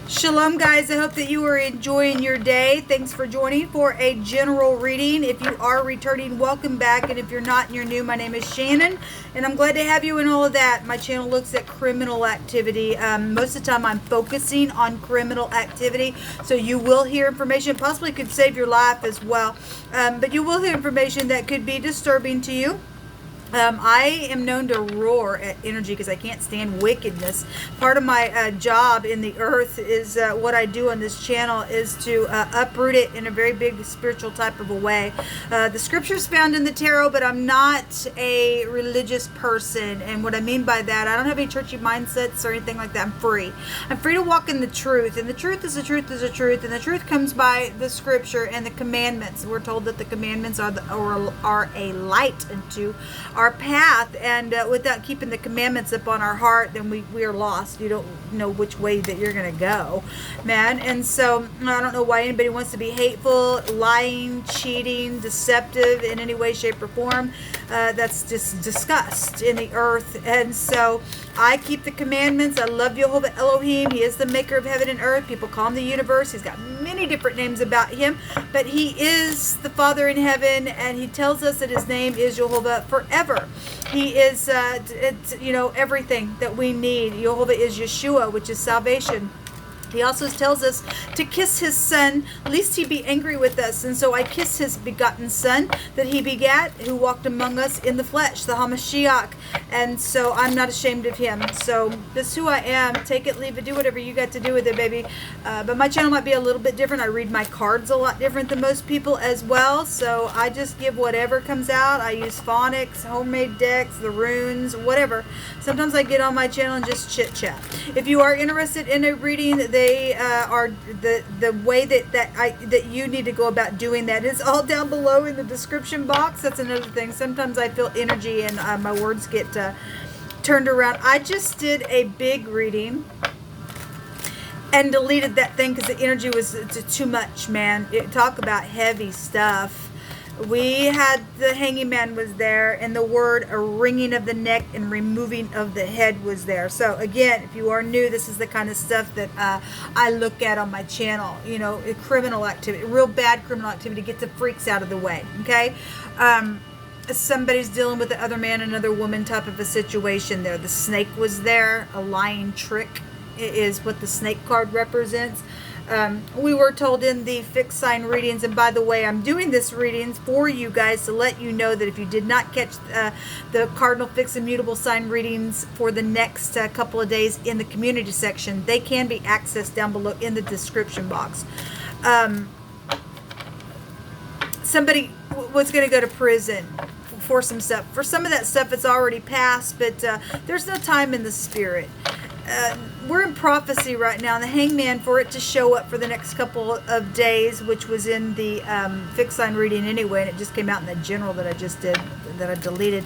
Shalom, guys. I hope that you are enjoying your day. Thanks for joining for a general reading. If you are returning, welcome back. And if you're not and you're new, my name is Shannon, and I'm glad to have you in all of that. My channel looks at criminal activity. Most of the time, I'm focusing on criminal activity, so you will hear information, possibly could save your life as well. But you will hear information that could be disturbing to you. I am known to roar at energy because I can't stand wickedness. Part of my job in the earth is what I do on this channel is to uproot it in a very big spiritual type of a way. The scripture's found in the tarot, but I'm not a religious person. And what I mean by that, I don't have any churchy mindsets or anything like that. I'm free. I'm free to walk in the truth. And the truth is the truth is the truth. And the truth comes by the scripture and the commandments. We're told that the commandments are a light unto our path, and without keeping the commandments up on our heart, then we are lost. You don't know which way that you're going to go, man. And so I don't know why anybody wants to be hateful, lying, cheating, deceptive in any way, shape, or form. That's just disgust in the earth. And so I keep the commandments. I love Jehovah Elohim. He is the maker of heaven and earth. People call him the universe. He's got many different names about him, but he is the Father in heaven, and he tells us that his name is Jehovah forever. He is, everything that we need. Jehovah is Yeshua, which is salvation. He also tells us to kiss his son, lest he be angry with us. And so I kiss his begotten son that he begat, who walked among us in the flesh, the HaMashiach. And so I'm not ashamed of him. So this is who I am. Take it, leave it, do whatever you got to do with it, baby. But my channel might be a little bit different. I read my cards a lot different than most people as well. So I just give whatever comes out. I use phonics, homemade decks, the runes, whatever. Sometimes I get on my channel and just chit-chat. If you are interested in a reading, they are the way that you need to go about doing that is all down below in the description box. That's another thing. Sometimes I feel energy and my words get turned around. I just did a big reading and deleted that thing because the energy was too much, man. Talk about heavy stuff. We had the hanging man was there, and the word a wringing of the neck and removing of the head was there. So again, if you are new, this is the kind of stuff that I look at on my channel. You know, criminal activity, real bad criminal activity. Get the freaks out of the way, okay? Somebody's dealing with the other man, another woman type of a situation there. The snake was there. A lying trick is what the snake card represents. We were told in the fixed sign readings, and by the way, I'm doing this readings for you guys to let you know that if you did not catch the cardinal fixed and mutable sign readings for the next couple of days in the community section, they can be accessed down below in the description box. Somebody was going to go to prison for some stuff. For some of that stuff, it's already passed, but there's no time in the spirit. We're in prophecy right now. The hangman, for it to show up for the next couple of days, which was in the fixed sign reading anyway, and it just came out in the general that I just did, that I deleted.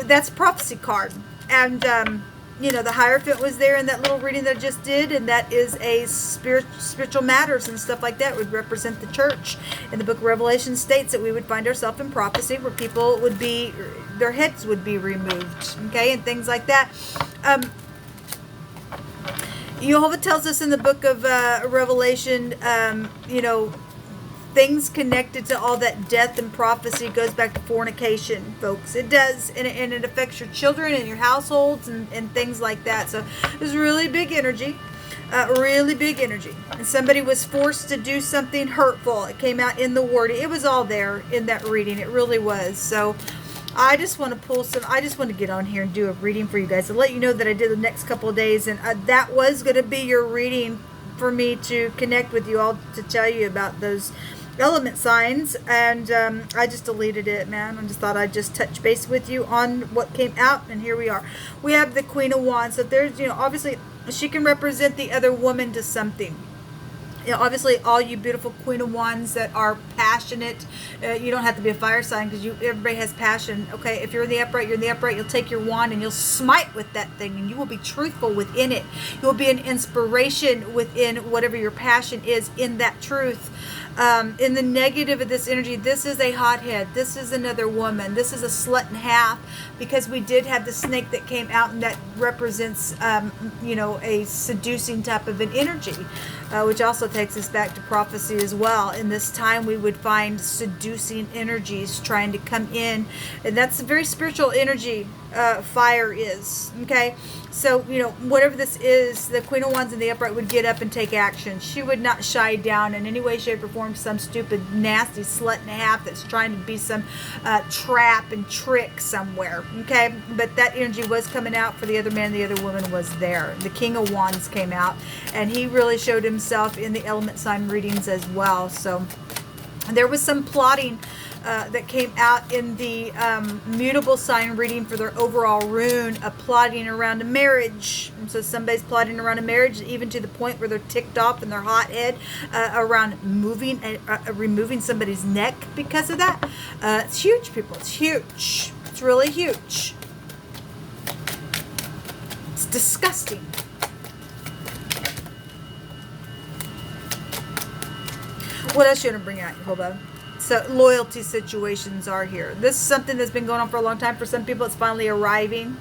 That's prophecy card. And, the Hierophant was there in that little reading that I just did, and that is a spiritual matters and stuff like that would represent the church. In the book of Revelation states that we would find ourselves in prophecy where people would be, their heads would be removed, okay, and things like that. Jehovah tells us in the book of Revelation, things connected to all that death and prophecy goes back to fornication, folks. It does, and it affects your children and your households and things like that. So there's really big energy, really big energy. And somebody was forced to do something hurtful. It came out in the wording. It was all there in that reading. It really was. So I just want to get on here and do a reading for you guys to let you know that I did the next couple of days, and that was going to be your reading for me to connect with you all to tell you about those element signs, and I just deleted it, man. I just thought I'd just touch base with you on what came out, and here we are. We have the Queen of Wands. So there's, obviously she can represent the other woman to something. Obviously, all you beautiful Queen of Wands that are passionate, you don't have to be a fire sign because everybody has passion. Okay, if you're in the upright, you're in the upright. You'll take your wand and you'll smite with that thing, and you will be truthful within it. You will be an inspiration within whatever your passion is in that truth. In the negative of this energy, this is a hothead. This is another woman. This is a slut in half, because we did have the snake that came out, and that represents, you know, a seducing type of an energy, which also takes us back to prophecy as well. In this time, we would find seducing energies trying to come in, and that's a very spiritual energy. Fire is, okay? So, you know, whatever this is, the Queen of Wands in the upright would get up and take action. She would not shy down in any way, shape, or form some stupid, nasty slut and a half that's trying to be some trap and trick somewhere, okay? But that energy was coming out for the other man. The other woman was there. The King of Wands came out, and he really showed himself in the element sign readings as well. So there was some plotting that came out in the mutable sign reading for their overall rune, plotting around a marriage. And so somebody's plotting around a marriage, even to the point where they're ticked off in their hothead around removing somebody's neck because of that. It's huge, people. It's huge. It's really huge. It's disgusting. What else you want to bring out? Hold on. So loyalty situations are here. This is something that's been going on for a long time. For some people, it's finally arriving.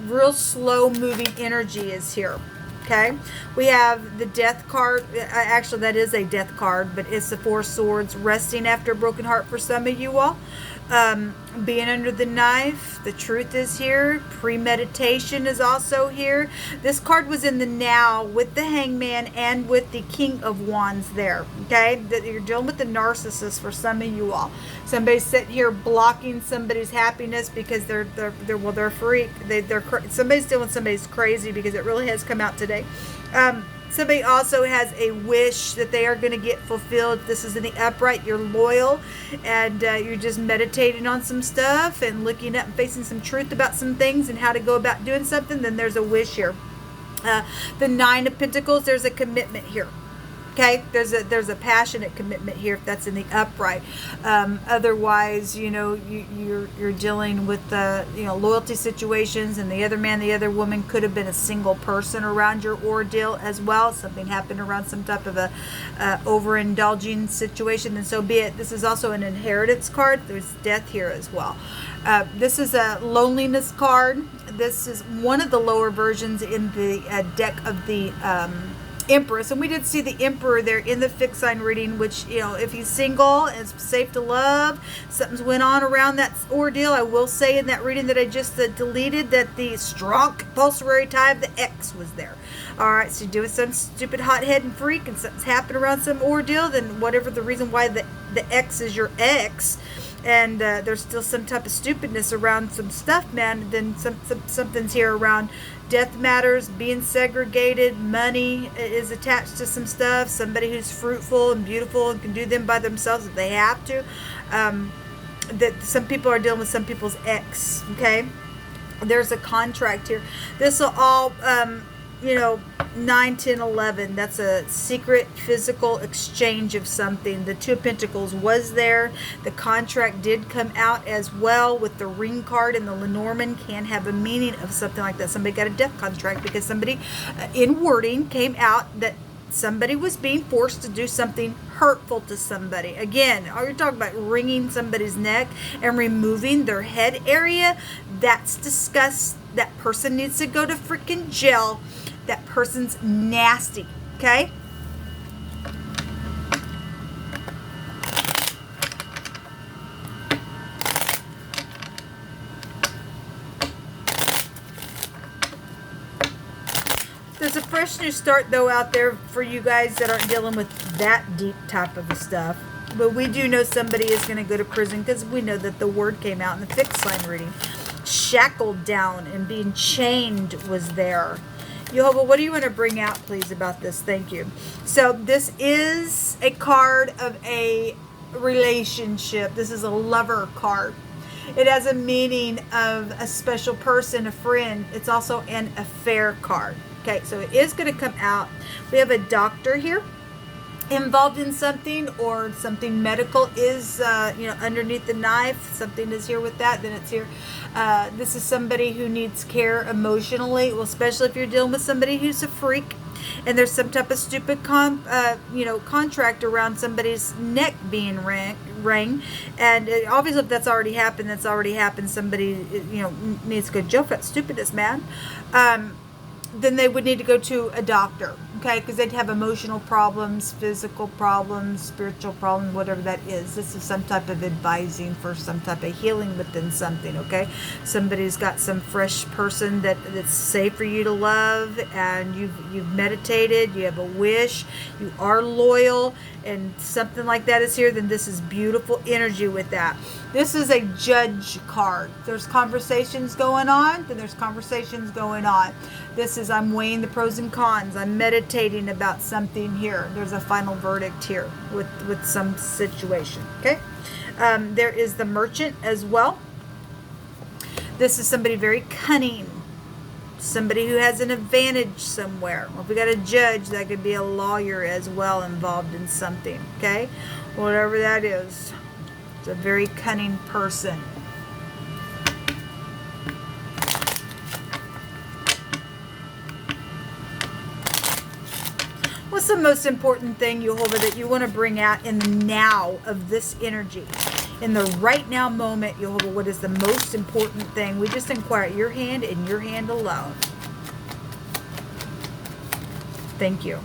Real slow moving energy is here. Okay, we have the death card. Actually, that is a death card, but it's the Four Swords, resting after a broken heart for some of you all. Being under the knife, the truth is here. Premeditation is also here. This card was in the now with the Hangman and with the King of Wands there. Okay, that you're dealing with the narcissist for some of you all. Somebody's sitting here blocking somebody's happiness because they're a freak. Somebody's dealing with somebody's crazy, because it really has come out today. Somebody also has a wish that they are going to get fulfilled. If this is in the upright, you're loyal, and you're just meditating on some stuff and looking up and facing some truth about some things and how to go about doing something. Then there's a wish here. The Nine of Pentacles, there's a commitment here. Okay, there's a passionate commitment here if that's in the upright. Otherwise, you know, you're dealing with loyalty situations, and the other man, the other woman could have been a single person around your ordeal as well. Something happened around some type of a overindulging situation, and so be it. This is also an inheritance card. There's death here as well. This is a loneliness card. This is one of the lower versions in the deck of the Empress, and we did see the Emperor there in the fixed sign reading, which, you know, if he's single and it's safe to love, something's went on around that ordeal. I will say in that reading that I just deleted that the strong compulsory tie of the X was there. All right, so you're doing some stupid hothead and freak, and something's happened around some ordeal, then whatever the reason why the X is your ex, and there's still some type of stupidness around some stuff, man, then something's here around death matters, being segregated, money is attached to some stuff, somebody who's fruitful and beautiful and can do them by themselves if they have to. That some people are dealing with some people's ex, okay? There's a contract here. This will all, 9, 10, 11, that's a secret physical exchange of something. The Two of Pentacles was there. The contract did come out as well with the ring card, and the Lenormand can have a meaning of something like that. Somebody got a death contract because somebody in wording came out that somebody was being forced to do something hurtful to somebody. Again, you're talking about wringing somebody's neck and removing their head area. That's disgust. That person needs to go to freaking jail. That person's nasty, okay? There's a fresh new start, though, out there for you guys that aren't dealing with that deep type of stuff. But we do know somebody is going to go to prison, because we know that the word came out in the fixed sign reading. Shackled down and being chained was there. Jehovah, what do you want to bring out, please, about this? Thank you. So this is a card of a relationship. This is a lover card. It has a meaning of a special person, a friend. It's also an affair card. Okay, so it is going to come out. We have a doctor here involved in something, or something medical is underneath the knife. Something is here with that, then it's here. This is somebody who needs care emotionally, well, especially if you're dealing with somebody who's a freak. And there's some type of stupid contract around somebody's neck being rang. And obviously if that's already happened. Somebody, needs to go to jail for that stupidness, man. Then they would need to go to a doctor, okay? Because they'd have emotional problems, physical problems, spiritual problems, whatever that is. This is some type of advising for some type of healing within something, okay? Somebody's got some fresh person that's safe for you to love, and you've meditated, you have a wish, you are loyal, and something like that is here. Then this is beautiful energy with that. This is a judge card. There's conversations going on, then there's conversations going on. This is, I'm weighing the pros and cons. I'm meditating about something here. There's a final verdict here with some situation, okay? There is the merchant as well. This is somebody very cunning. Somebody who has an advantage somewhere. Well, if we got a judge, that could be a lawyer as well involved in something, okay? Whatever that is. It's a very cunning person. What's the most important thing, Jehovah, that you want to bring out in the now of this energy? In the right now moment, Jehovah, what is the most important thing? We just inquire your hand and your hand alone. Thank you.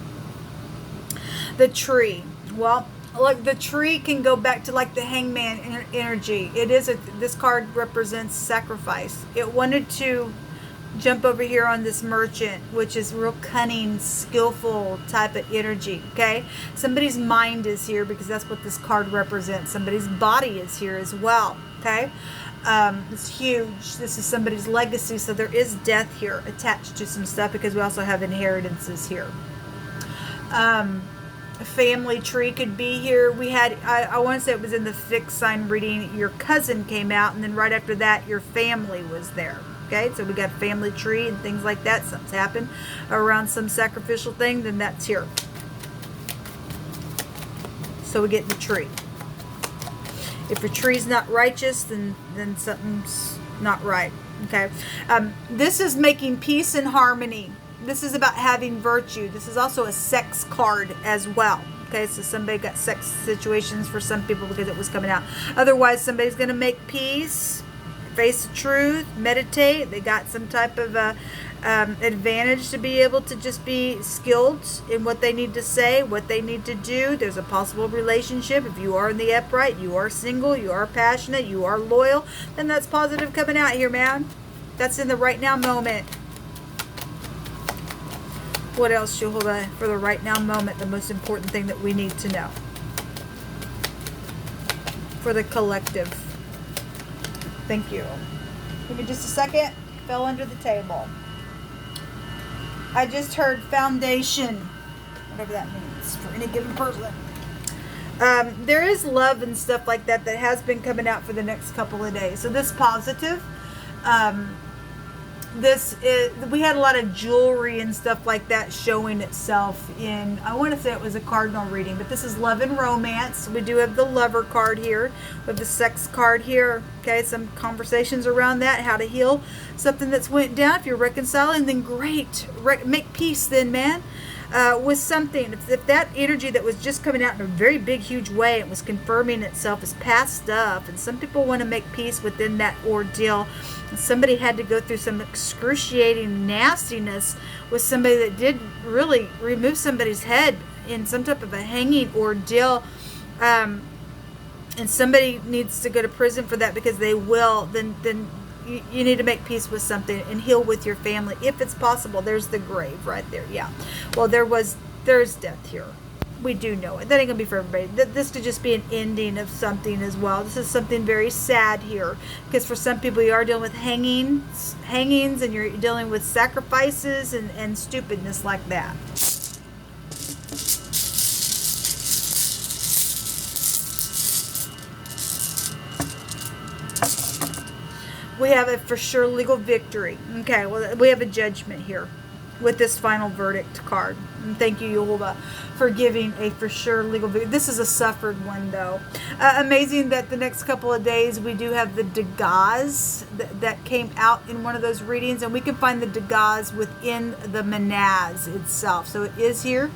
The tree. Well, like the tree can go back to like the hangman energy. This card represents sacrifice. It wanted to jump over here on this merchant, which is real cunning, skillful type of energy, okay? Somebody's mind is here because that's what this card represents. Somebody's body is here as well, okay? It's huge. This is somebody's legacy, so there is death here attached to some stuff because we also have inheritances here. A family tree could be here. We had, I want to say it was in the fixed sign reading, your cousin came out, and then right after that, your family was there. Okay, so we got family tree and things like that. Something's happened around some sacrificial thing, then that's here. So we get the tree. If your tree's not righteous, then something's not right. Okay, this is making peace and harmony. This is about having virtue. This is also a sex card as well. Okay, so somebody got sex situations for some people because it was coming out. Otherwise, somebody's going to make peace, face the truth, meditate. They got some type of advantage to be able to just be skilled in what they need to say, what they need to do. There's a possible relationship. If you are in the upright, you are single, you are passionate, you are loyal, then that's positive coming out here, man. That's in the right now moment. What else, Jehovah, for the right now moment, the most important thing that we need to know? For the collective. Thank you. Give me just a second. Fell under the table. I just heard foundation. Whatever that means for any given person. There is love and stuff like that that has been coming out for the next couple of days. So this positive. We had a lot of jewelry and stuff like that showing itself in, I want to say it was a cardinal reading, but this is love and romance. We do have the lover card here. We have the sex card here. Okay, some conversations around that, how to heal something that's went down. If you're reconciling, then great. Make peace then, man. With something, if that energy that was just coming out in a very big, huge way, it was confirming itself as past stuff, and some people want to make peace within that ordeal. Somebody had to go through some excruciating nastiness with somebody that did really remove somebody's head in some type of a hanging ordeal, and somebody needs to go to prison for that because they will, then you need to make peace with something and heal with your family if it's possible. There's the grave right there. Yeah, well, there's death here. We do know it. That ain't gonna be for everybody. This could just be an ending of something as well. This is something very sad here, because for some people you are dealing with hangings, and you're dealing with sacrifices and stupidness like that. We have a for sure legal victory. Okay, well, we have a judgment here. with this final verdict card. And thank you, Yehovah, for giving a for sure legal victory. This is a suffered one, though. Amazing that the next couple of days we do have the Degas that came out in one of those readings, and we can find the Degas within the Manaz itself. So it is here.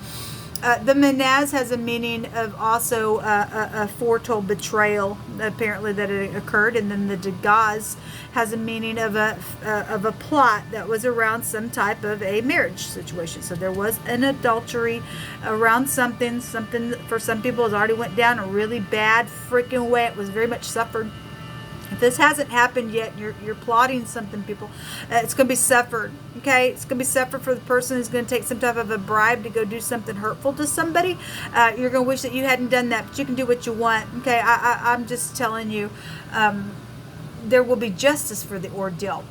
The Manaz has a meaning of also a foretold betrayal, apparently, that it occurred, and then the Degas has a meaning of a plot that was around some type of a marriage situation. So there was an adultery around something for some people has already went down a really bad freaking way. It was very much suffered. If this hasn't happened yet, you're plotting something, people, it's going to be suffered, okay? It's going to be suffered for the person who's going to take some type of a bribe to go do something hurtful to somebody. You're going to wish that you hadn't done that, but you can do what you want, okay? I'm just telling you, there will be justice for the ordeal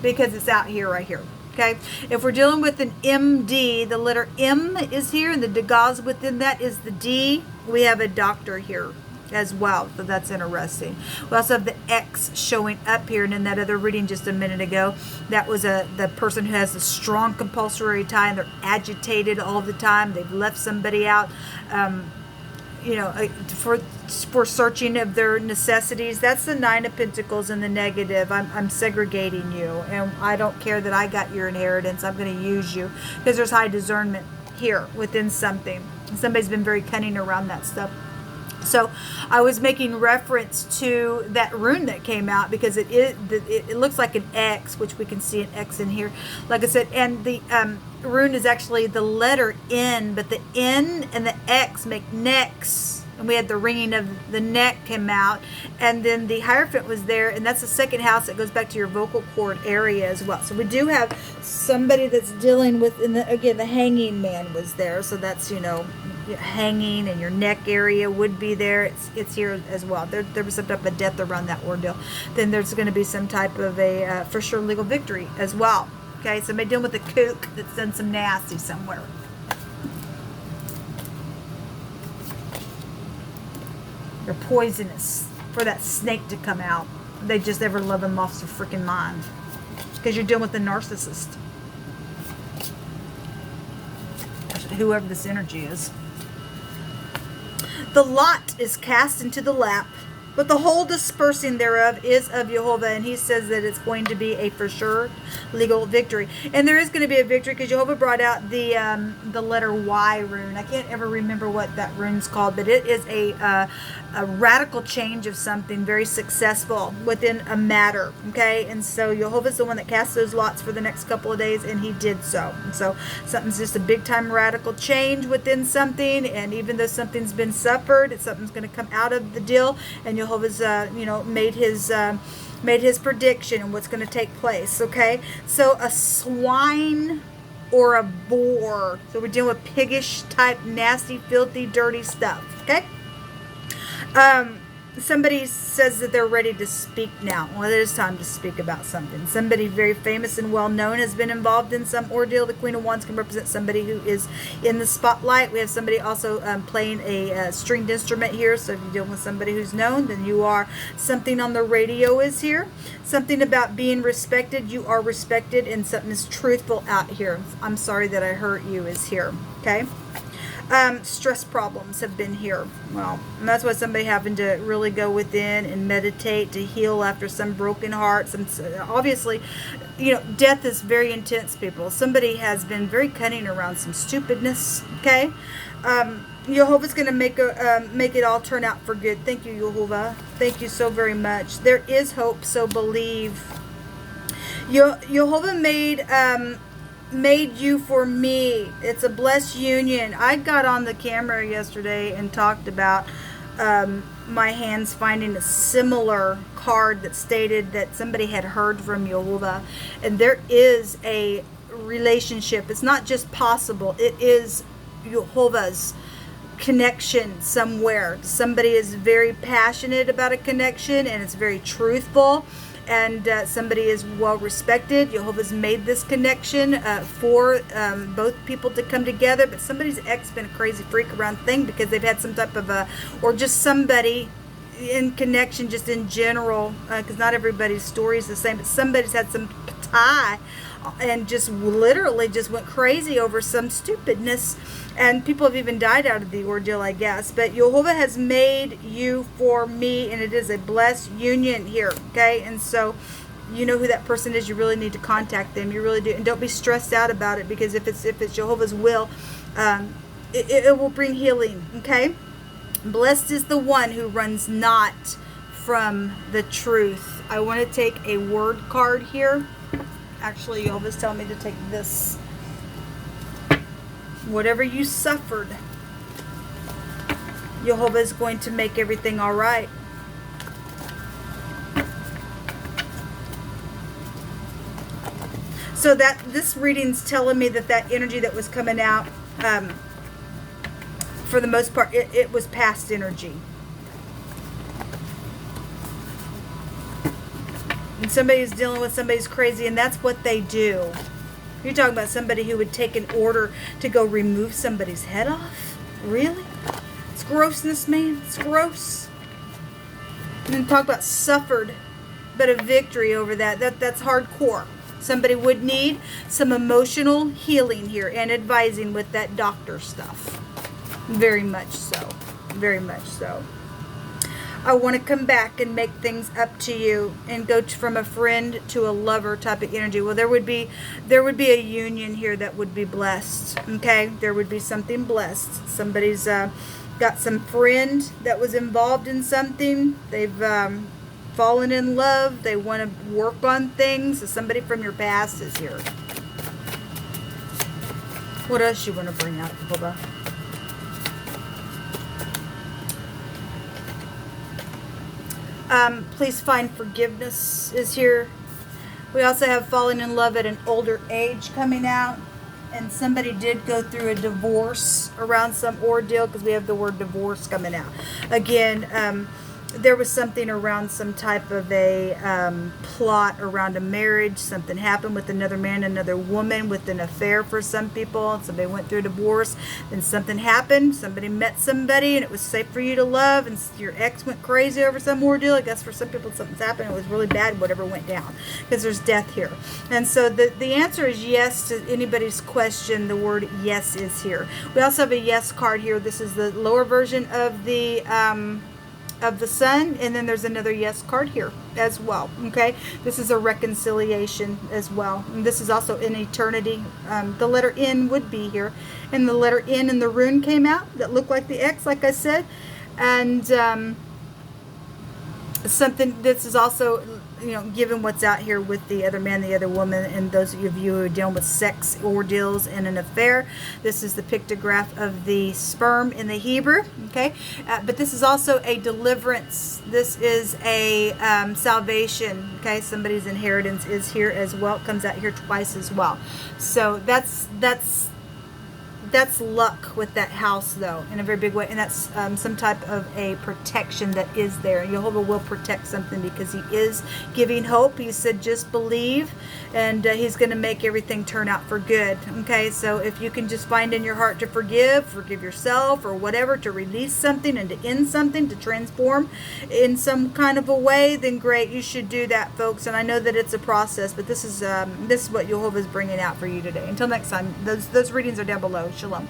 because it's out here, right here, okay? If we're dealing with an MD, the letter M is here, and the Degas within that is the D. We have a doctor here as well, so that's interesting. We also have the X showing up here, and in that other reading just a minute ago, that was the person who has a strong compulsory tie, and they're agitated all the time. They've left somebody out, you know, for searching of their necessities. That's the Nine of Pentacles in the negative. I'm segregating you, and I don't care that I got your inheritance. I'm going to use you because there's high discernment here within something. Somebody's been very cunning around that stuff. So I was making reference to that rune that came out because it looks like an X, which we can see an X in here, like I said, and the rune is actually the letter N, but the N and the X make necks. And we had the ringing of the neck came out, and then the Hierophant was there, and that's the second house that goes back to your vocal cord area as well. So we do have somebody that's dealing with, again, the Hanging Man was there, so that's, you know, hanging, and your neck area would be there. It's here as well. There was some type of death around that ordeal. Then there's going to be some type of a for sure legal victory as well. Okay, somebody dealing with a kook that's done some nasty somewhere. They're poisonous for that snake to come out. They just ever love and lost their freaking mind because you're dealing with a narcissist, whoever this energy is. The lot is cast into the lap, but the whole dispersing thereof is of Yehovah, and he says that it's going to be a for sure legal victory. And there is going to be a victory because Yehovah brought out the letter Y rune. I can't ever remember what that rune's called, but it is a radical change of something very successful within a matter, okay? And so Yehovah's the one that cast those lots for the next couple of days, and he did so. And so something's just a big time radical change within something, and even though something's been suffered, something's going to come out of the deal, and Yehovah's you know, made his prediction and what's going to take place, okay? So a swine or a boar. So we're dealing with piggish type, nasty, filthy, dirty stuff, okay? Somebody says that they're ready to speak now. Well, it is time to speak about something. Somebody very famous and well known has been involved in some ordeal. The Queen of Wands can represent somebody who is in the spotlight. We have somebody also playing a stringed instrument here. So if you're dealing with somebody who's known, then you are. Something on the radio is here. Something about being respected. You are respected, and something is truthful out here. I'm sorry that I hurt you is here. Okay. Stress problems have been here. Well, and that's why somebody having to really go within and meditate to heal after some broken hearts. And obviously, you know, death is very intense, people. Somebody has been very cunning around some stupidness, okay? Yehovah's going to make it all turn out for good. Thank you, Yehovah. Thank you so very much. There is hope, so believe. Yehovah made you for me. It's a blessed union. I got on the camera yesterday and talked about my hands finding a similar card that stated that somebody had heard from Yehovah, and there is a relationship. It's not just possible, it is Yehovah's connection somewhere. Somebody is very passionate about a connection, and it's very truthful, and somebody is well respected. Yehovah's made this connection for both people to come together, but somebody's ex been a crazy freak around thing because they've had some type of or just somebody in connection just in general, because not everybody's story is the same, but somebody's had some tie and just literally just went crazy over some stupidness. And people have even died out of the ordeal, I guess. But Jehovah has made you for me, and it is a blessed union here, okay? And so you know who that person is. You really need to contact them. You really do. And don't be stressed out about it, because if it's Jehovah's will, it will bring healing, okay? Blessed is the one who runs not from the truth. I want to take a word card here. Actually, Jehovah's telling me to take this. Whatever you suffered, Jehovah is going to make everything all right. So that this reading's telling me that energy that was coming out, for the most part, it was past energy. And somebody's dealing with somebody's crazy, and that's what they do. You're talking about somebody who would take an order to go remove somebody's head off? Really? It's grossness, man. It's gross. And then talk about suffered, but a victory over that. That's hardcore. Somebody would need some emotional healing here and advising with that doctor stuff. Very much so. Very much so. I want to come back and make things up to you and go from a friend to a lover type of energy. Well, there would be a union here that would be blessed. Okay, there would be something blessed. Somebody's got some friend that was involved in something. They've fallen in love. They want to work on things. So somebody from your past is here. What else you want to bring out, Jehovah? Please find forgiveness is here. We also have falling in love at an older age coming out. And somebody did go through a divorce around some ordeal, because we have the word divorce coming out. Again, there was something around some type of a plot around a marriage. Something happened with another man, another woman, with an affair for some people. Somebody went through a divorce. Then something happened. Somebody met somebody, and it was safe for you to love. And your ex went crazy over some ordeal. I guess for some people something's happened. It was really bad, whatever went down. Because there's death here. And so the answer is yes to anybody's question. The word yes is here. We also have a yes card here. This is the lower version of the sun, and then there's another yes card here as well. Okay, this is a reconciliation as well, and this is also in eternity. The letter N would be here, and the letter N in the rune came out that looked like the X, like I said. And something, this is also, you know, given what's out here with the other man, the other woman, and those of you who are dealing with sex ordeals and an affair. This is the pictograph of the sperm in the Hebrew, okay? But this is also a deliverance. This is a salvation, okay? Somebody's inheritance is here as well. It comes out here twice as well. So that's luck with that house, though, in a very big way. And that's some type of a protection that is there. Jehovah will protect something because he is giving hope. He said, just believe, and he's going to make everything turn out for good. Okay, so if you can just find in your heart to forgive yourself or whatever, to release something and to end something, to transform in some kind of a way, then great, you should do that, folks. And I know that it's a process, but this is what Jehovah is bringing out for you today. Until next time, those readings are down below. Shalom.